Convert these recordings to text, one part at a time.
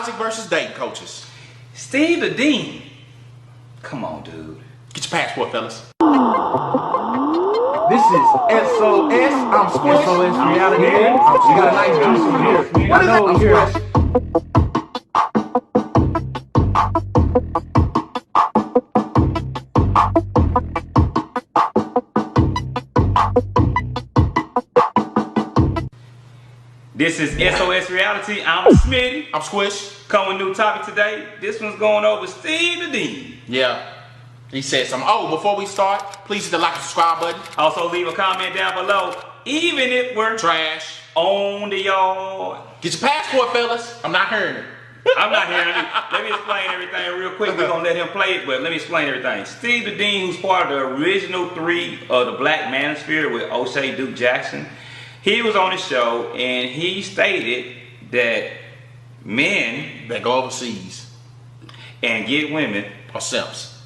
Logic versus dating coaches. Steve the Dean. Come on, dude. Get your passport, fellas. This is SOS. I'm Squish. SOSReality. We got a nice juicy here. What is that? I'm Squish. This is SOSReality. I'm Smitty. I'm Squish. Coming with a new topic today. This one's going over Steve the Dean. Yeah. He said something. Oh, before we start, please hit the like and subscribe button. Also, leave a comment down below, even if we're Trash. on the yard. Get your passport, fellas. I'm not hearing it. I'm not hearing it. Let me explain everything real quick. We're going to let him play it, but let me explain everything. Steve the Dean, who's part of the original 3 of the Black Manosphere with O'Shea Duke Jackson, he was on the show and he stated that men that go overseas and get women are simps.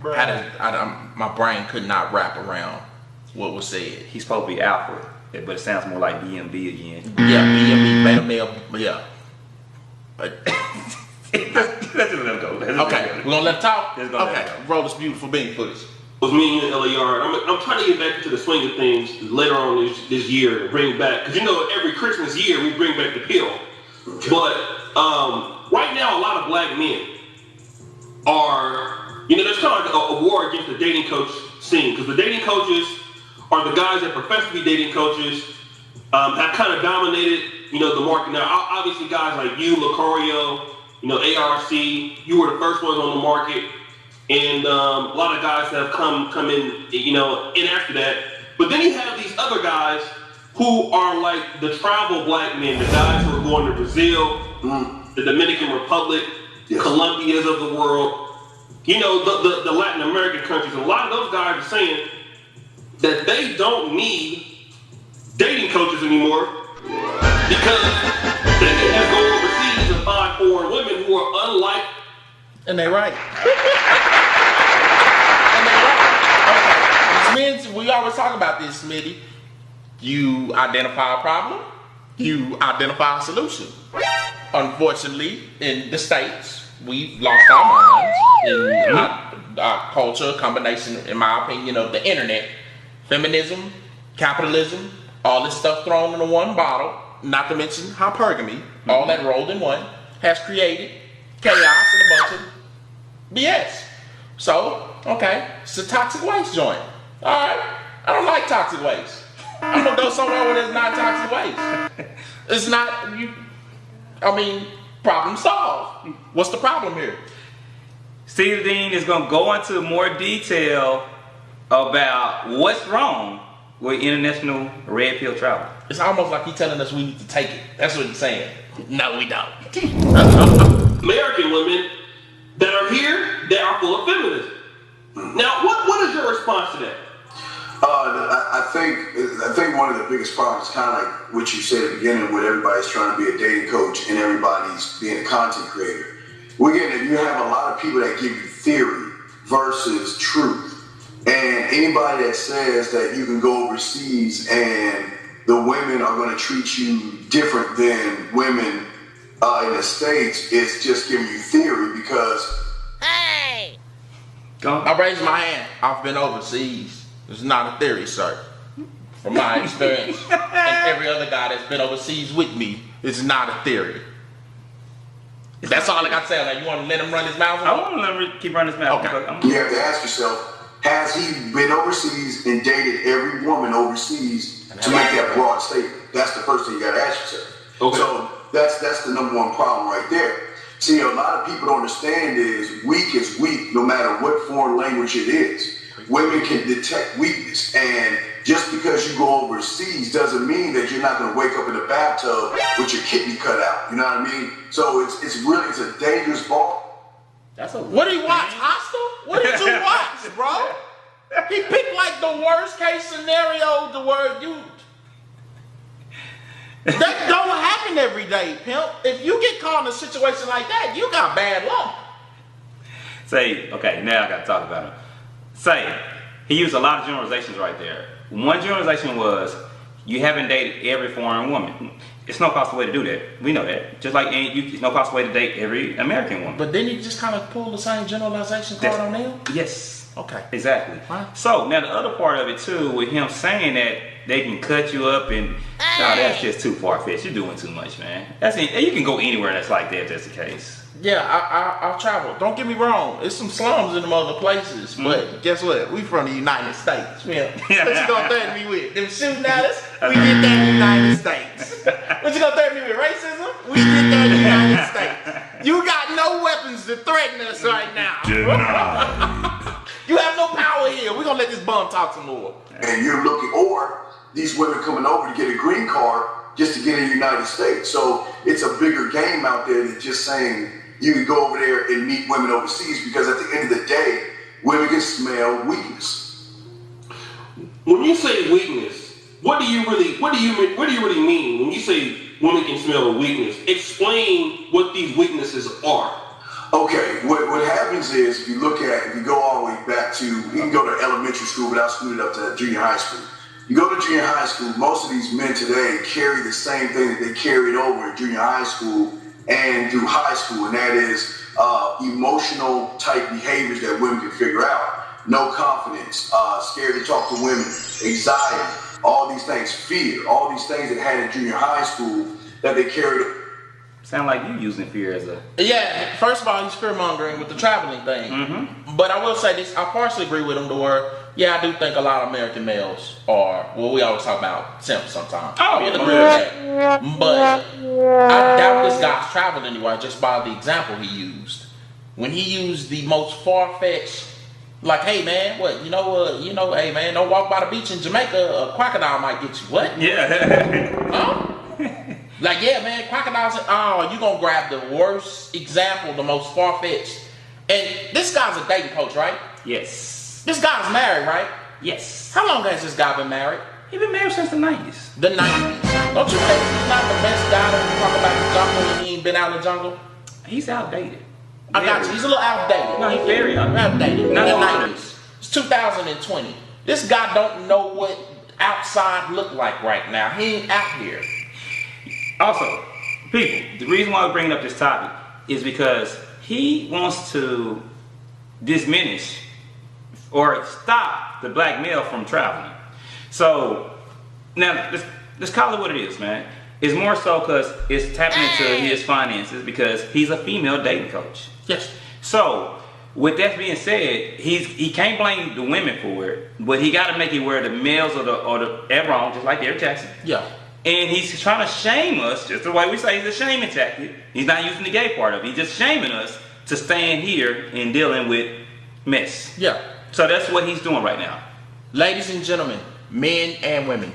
My brain could not wrap around what was said. He's supposed to be alpha, but it sounds more like BMB again. Yeah, BMB, beta male, yeah. But let's just let him go. Okay, we're gonna let him talk. Okay, roll this beautiful bean footage. It was me and LAR. I'm trying to get back into the swing of things later on this year and bring back, because you know every Christmas year we bring back the pill. But right now a lot of black men are, there's kind of like a war against the dating coach scene, because the dating coaches are the guys that profess to be dating coaches, have kind of dominated, the market. Now, obviously guys like you, Lucario, ARC, you were the first ones on the market, and a lot of guys have come in, in after that. But then you have these other guys who are like the travel black men, the guys who are going to Brazil, the Dominican Republic, Colombias of the world, the Latin American countries. And a lot of those guys are saying that they don't need dating coaches anymore because they can just go overseas and find foreign women who are unlike. And they right. Okay. We always talk about this, Smitty. You identify a problem, you identify a solution. Unfortunately, in the States, we've lost our minds in our culture, combination, in my opinion, of the internet, feminism, capitalism, all this stuff thrown into one bottle, not to mention hypergamy, all that rolled in one, has created chaos and a bunch of BS. So, okay, it's a toxic waste joint. All right, I don't like toxic waste. I'm gonna go somewhere where there's not toxic waste. It's not, problem solved. What's the problem here? Steve Dean is gonna go into more detail about what's wrong with international red pill travel. It's almost like he's telling us we need to take it. That's what he's saying. No, we don't. American women that are here that are full of feminism. Now, what is your response to that? I think one of the biggest problems is kind of like what you said at the beginning, with everybody's trying to be a dating coach and everybody's being a content creator. You have a lot of people that give you theory versus truth. And anybody that says that you can go overseas and the women are going to treat you different than women in the States is just giving you theory because... Hey! I raised my hand. I've been overseas. It's not a theory, sir. From my experience, and every other guy that's been overseas with me, it's not a theory. That's all I got to say on that. You want to let him run his mouth? I want to let him keep running his mouth. Okay. You have to ask yourself, has he been overseas and dated every woman overseas to make that broad statement? That's the first thing you got to ask yourself. Okay. So that's the number one problem right there. See, a lot of people don't understand is weak no matter what foreign language it is. Women can detect weakness, and just because you go overseas doesn't mean that you're not going to wake up in the bathtub with your kidney cut out. You know what I mean? So it's a dangerous ball. What did you watch? Hostel? What did you watch, bro? He picked like the worst case scenario. The word you. That don't happen every day, pimp. If you get caught in a situation like that, you got bad luck. Okay, now I got to talk about him. He used a lot of generalizations right there. One generalization was, you haven't dated every foreign woman. It's no possible way to do that. We know that. Just like it's no possible way to date every American woman. But then you just kind of pull the same generalization card on them? Yes. Okay. Exactly. Right. So now the other part of it too, with him saying that they can cut you up and that's just too far-fetched. You're doing too much, man. You can go anywhere that's like that if that's the case. Yeah, I'll travel. Don't get me wrong. There's some slums in them other places, but guess what? We from the United States. Yeah. What you gonna threaten me with? Them shooting at us? We get that in the United States. What you gonna threaten me with? Racism? We get that in the United States. You got no weapons to threaten us right now. You have no power here. We're gonna let this bum talk some more. And you're looking, or these women coming over to get a green card just to get in the United States. So it's a bigger game out there than just saying you can go over there and meet women overseas, because at the end of the day, women can smell weakness. When you say weakness, what do you really mean when you say women can smell a weakness? Explain what these weaknesses are. Okay, what happens is if you go all the way back to, you can go to elementary school, but I'll scoot it up to junior high school. You go to junior high school, most of these men today carry the same thing that they carried over in junior high school and through high school, and that is emotional type behaviors that women can figure out. No confidence, scared to talk to women, anxiety, all these things, fear, all these things that had in junior high school that they carried. Sound like you using fear as a... Yeah, first of all, he's fear-mongering with the traveling thing. Mm-hmm. But I will say this, I partially agree with him to where, yeah, I do think a lot of American males are, well, we always talk about simps sometimes. Oh, I agree with that. But I doubt this guy's traveled anywhere just by the example he used. When he used the most far-fetched, like, hey man, what, hey man, don't walk by the beach in Jamaica, a crocodile might get you. What? Yeah. Huh? Like, yeah, man, crocodiles, you gonna grab the worst example, the most far-fetched. And this guy's a dating coach, right? Yes. This guy's married, right? Yes. How long has this guy been married? He's been married since the 90s. The 90s. Don't you think he's not the best guy to talk about the jungle and he ain't been out in the jungle? He's outdated. I got you. He's a little outdated. No, he's very outdated. Not the 90s. It's 2020. This guy don't know what outside look like right now. He ain't out here. Also, people, the reason why we're bringing up this topic is because he wants to diminish or stop the black male from traveling. So, now, let's call it what it is, man. It's more so because it's tapping into his finances because he's a female dating coach. Yes. So, with that being said, he can't blame the women for it, but he got to make it where the males are the wrong, just like Derrick Jaxn. Yeah. And he's trying to shame us, just the way we say he's a shaming tactic. He's not using the gay part of it. He's just shaming us to stand here and dealing with mess. Yeah. So that's what he's doing right now. Ladies and gentlemen, men and women,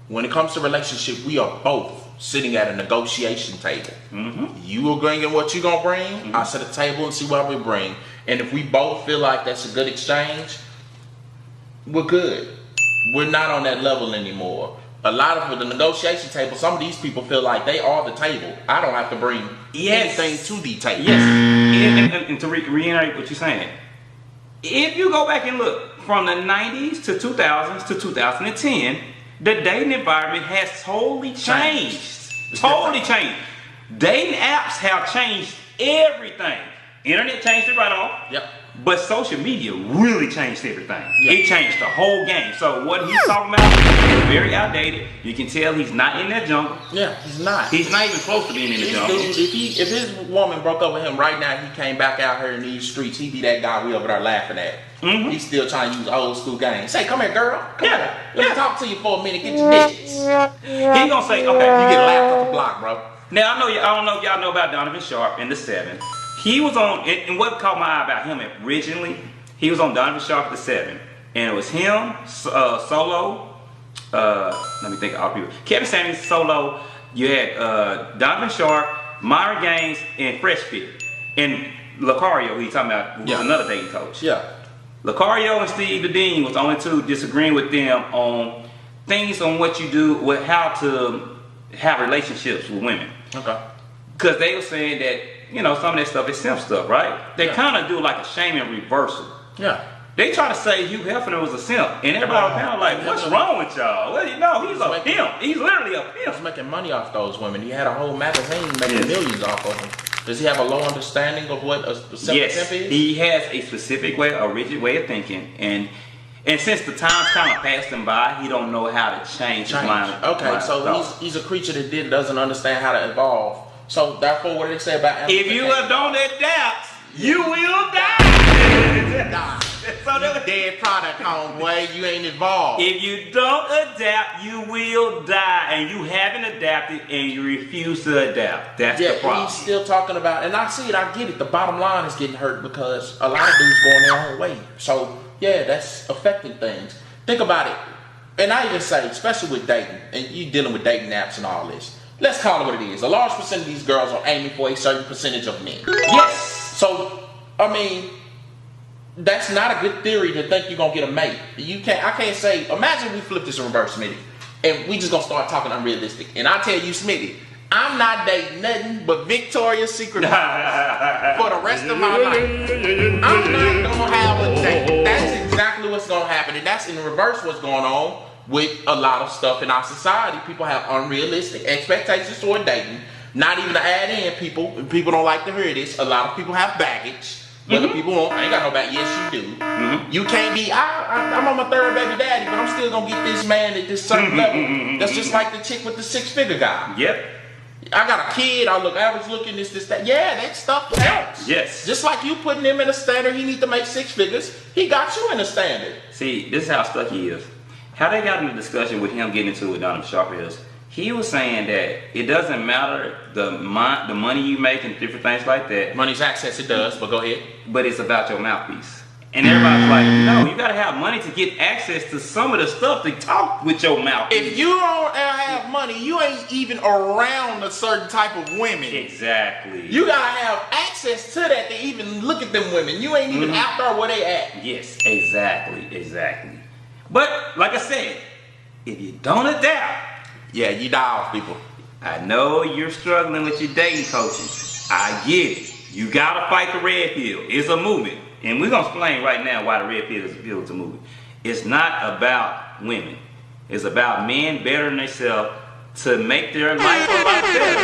when it comes to relationship, we are both sitting at a negotiation table. Mm-hmm. You are bringing what you're going to bring. Mm-hmm. I set a table and see what we bring. And if we both feel like that's a good exchange, we're good. We're not on that level anymore. A lot of the negotiation table, some of these people feel like they are the table. I don't have to bring anything to the table. Yes. And to reiterate what you're saying, if you go back and look from the 90s to 2000s to 2010, the dating environment has totally changed. Totally changed. Dating apps have changed everything. Internet changed it right off. Yep. But social media really changed everything. Yep. It changed the whole game. So what he's talking about is very outdated. You can tell he's not in that jungle. Yeah, he's not. He's not even close to being in the jungle. Dude, if his woman broke up with him right now, he came back out here in these streets, he'd be that guy we over there laughing at. Mm-hmm. He's still trying to use old school games. Say, come here, girl. Come here. Let me talk to you for a minute. Get your digits. He gonna say, okay, you get laughed off the block, bro. Now I don't know if y'all know about Donovan Sharp in the 7. He was on, and what caught my eye about him originally, he was on Donovan Sharp the 7, and it was him, Solo. Let me think of all people. Kevin Samuels, Solo. You had Donovan Sharp, Myron Gaines, and Fresh Fit, and Lucario, who he's talking about, was another dating coach. Yeah. Lucario and Steve the Dean was the only two disagreeing with them on things on what you do, with how to have relationships with women. Okay. Because they were saying that, some of that stuff is simp stuff, right? They kind of do like a shaming reversal. Yeah. They try to say Hugh Hefner was a simp, and everybody was kind of like, "What's wrong with y'all?" Well, no, he's a pimp. He's literally a pimp. He's making money off those women. He had a whole magazine making millions off of them. Does he have a low understanding of what a simp Yes, is? he has a specific way, a rigid way of thinking, and since the times kind of passed him by, he don't know how to change his mind. Okay, so he's a creature that doesn't understand how to evolve. So therefore, what did it say about if you don't adapt, you will die. So you dead product, homeboy. You ain't evolved. If you don't adapt, you will die, and you haven't adapted, and you refuse to adapt. That's the problem. He's still talking about, and I see it. I get it. The bottom line is getting hurt because a lot of dudes going their own way. So yeah, that's affecting things. Think about it. And I even say, especially with dating, and you dealing with dating apps and all this. Let's call it what it is. A large percent of these girls are aiming for a certain percentage of men. Yes. So I mean, that's not a good theory to think you're gonna get a mate. I can't say. Imagine we flip this in reverse, Smitty, and we just gonna start talking unrealistic. And I tell you, Smitty, I'm not dating nothing but Victoria's Secret for the rest of my life. I'm not gonna have a date. That's exactly what's gonna happen, and that's in reverse what's going on with a lot of stuff in our society. People have unrealistic expectations toward dating. Not even to add in, people don't like to hear this. A lot of people have baggage. Whether people don't, I ain't got no baggage. Yes, you do. You can't be, I'm on my third baby daddy, but I'm still gonna get this man at this certain level. That's just like the chick with the 6-figure guy. Yep. I got a kid, I look average looking, this, that. Yeah, that stuff counts. Yes. Just like you putting him in a standard, he need to make 6 figures. He got you in a standard. See, this is how stuck he is. How they got in the discussion with him getting into it down in Sharp Hills, he was saying that it doesn't matter the money you make and different things like that. Money's access, it does, but go ahead. But it's about your mouthpiece. And everybody's like, no, you gotta have money to get access to some of the stuff to talk with your mouthpiece. If you don't have money, you ain't even around a certain type of women. Exactly. You gotta have access to that to even look at them women. You ain't even out there where they at. Yes, exactly. But like I said, if you don't adapt, yeah, you die off, people. I know you're struggling with your dating coaching. I get it. You gotta fight the red pill. It's a movement. And we're gonna explain right now why the red pill is a movement. It's not about women. It's about men bettering themselves to make their life a lot better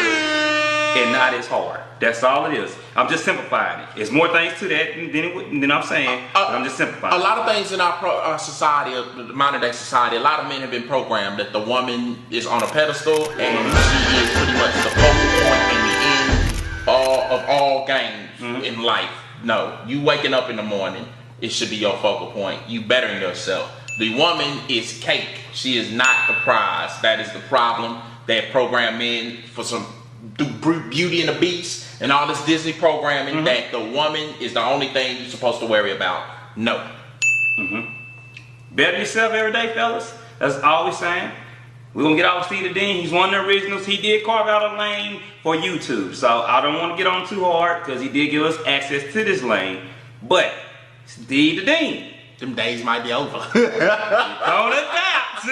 and not as hard. That's all it is. I'm just simplifying it. There's more things to that than I'm saying, but I'm just simplifying it. A lot of things in our society, modern day society, a lot of men have been programmed that the woman is on a pedestal and she is pretty much the focal point in the end of all games in life. No, you waking up in the morning, it should be your focal point. You bettering yourself. The woman is cake. She is not the prize. That is the problem. They have programmed men for some Beauty and the Beast and all this Disney programming that the woman is the only thing you're supposed to worry about. No. Better yourself every day, fellas. That's all we're saying. We're going to get off Steve the Dean. He's one of the originals. He did carve out a lane for YouTube. So I don't want to get on too hard because he did give us access to this lane. But Steve the Dean, them days might be over. Don't adapt.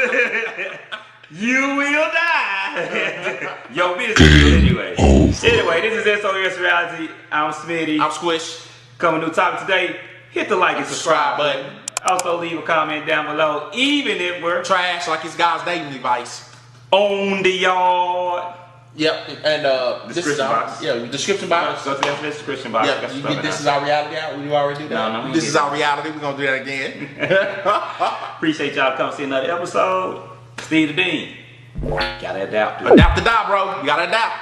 You will die. Your business anyway. Anyway, this is SOSReality. I'm Smitty. I'm Squish. Coming new topic today. Hit the like and subscribe button. Also leave a comment down below, even if we're trash like it's God's dating device. On the yard. Yep, and description box. Yeah, description box. So that's the description box. Yep, you get This Is Our Reality out. We already do that. No, This Is Our Reality. We're gonna do that again. Appreciate y'all coming see another episode. Steve the Dean. Gotta adapt. Adapt to die, bro. You gotta adapt.